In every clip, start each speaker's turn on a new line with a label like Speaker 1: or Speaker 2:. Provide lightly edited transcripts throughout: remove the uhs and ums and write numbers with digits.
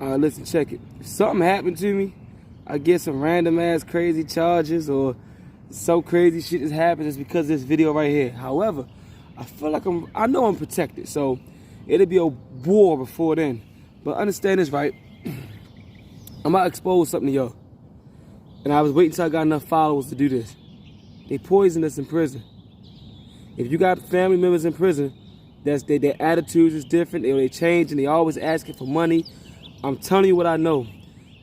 Speaker 1: Listen, check it. If something happened to me, I get some random ass crazy charges or so crazy shit just happens, it's because of this video right here. However, I feel like I know I'm protected, so it'll be a war before then. But understand this, right? I'm about to expose something to y'all. And I was waiting till I got enough followers to do this. They poisoned us in prison. If you got family members in prison, their attitudes is different, they change, and they always asking for money. I'm telling you what I know.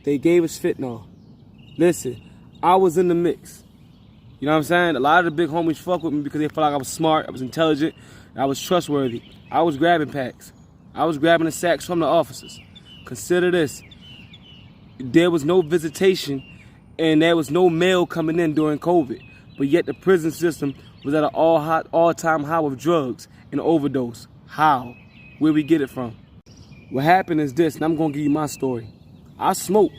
Speaker 1: They gave us fentanyl. Listen, I was in the mix. You know what I'm saying? A lot of the big homies fuck with me because they felt like I was smart, I was intelligent, and I was trustworthy. I was grabbing packs. I was grabbing the sacks from the officers. Consider this. There was no visitation and there was no mail coming in during COVID. But yet the prison system was at an all-time high of drugs and overdose. How? Where we get it from? What happened is this, and I'm going to give you my story. I smoked.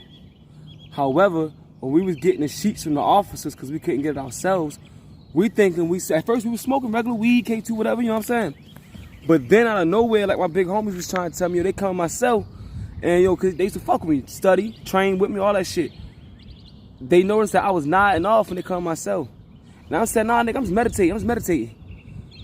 Speaker 1: However, when we was getting the sheets from the officers because we couldn't get it ourselves, at first we was smoking regular weed, K2, whatever, you know what I'm saying? But then out of nowhere, like my big homies was trying to tell me, yo, they come to my cell, and cause they used to fuck with me, study, train with me, all that shit. They noticed that I was nodding off when they come to my cell. And I said, nah, nigga, I'm just meditating.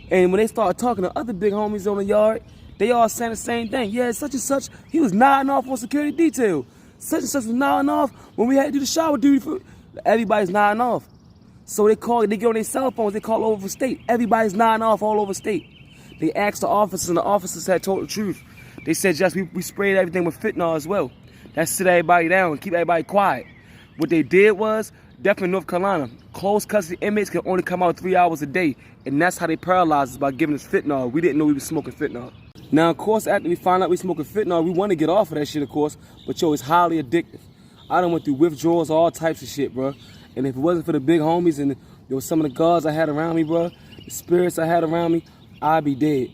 Speaker 1: And when they started talking to other big homies on the yard, they all saying the same thing. Yeah, such and such, he was nodding off on security detail. Such and such was nodding off when we had to do the shower duty. Everybody's nodding off. So they get on their cell phones, they call over state. Everybody's nodding off all over state. They asked the officers, and the officers had told the truth. They said, yes, we sprayed everything with fentanyl as well. That sit everybody down and keep everybody quiet. What they did was, death in North Carolina, closed custody inmates can only come out 3 hours a day. And that's how they paralyzed us by giving us fentanyl. We didn't know we was smoking fentanyl. Now, of course, after we found out we smoking fentanyl, we want to get off of that shit, of course. But, yo, it's highly addictive. I done went through withdrawals, all types of shit, bro. And if it wasn't for the big homies and some of the guards I had around me, bro, the spirits I had around me, I'd be dead.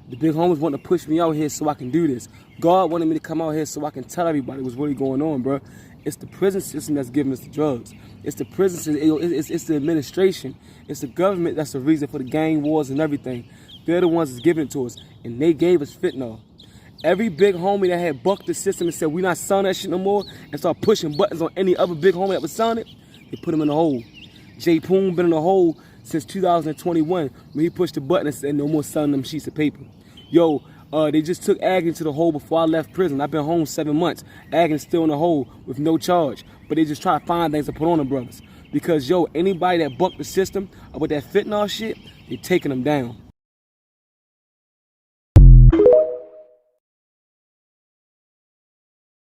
Speaker 1: The big homies wanted to push me out here so I can do this. God wanted me to come out here so I can tell everybody what's really going on, bro. It's the prison system that's giving us the drugs. It's the prison system, it's the administration. It's the government that's the reason for the gang wars and everything. They're the ones that's giving it to us, and they gave us fentanyl. Every big homie that had bucked the system and said, we not selling that shit no more, and start pushing buttons on any other big homie that was selling it, they put him in the hole. J. Poon been in the hole since 2021 when he pushed the button and said no more selling them sheets of paper. Yo, they just took Agnes to the hole before I left prison. I've been home 7 months. Agnes still in the hole with no charge. But they just try to find things to put on them brothers. Because, yo, anybody that bucked the system with that fentanyl shit, they taking them down.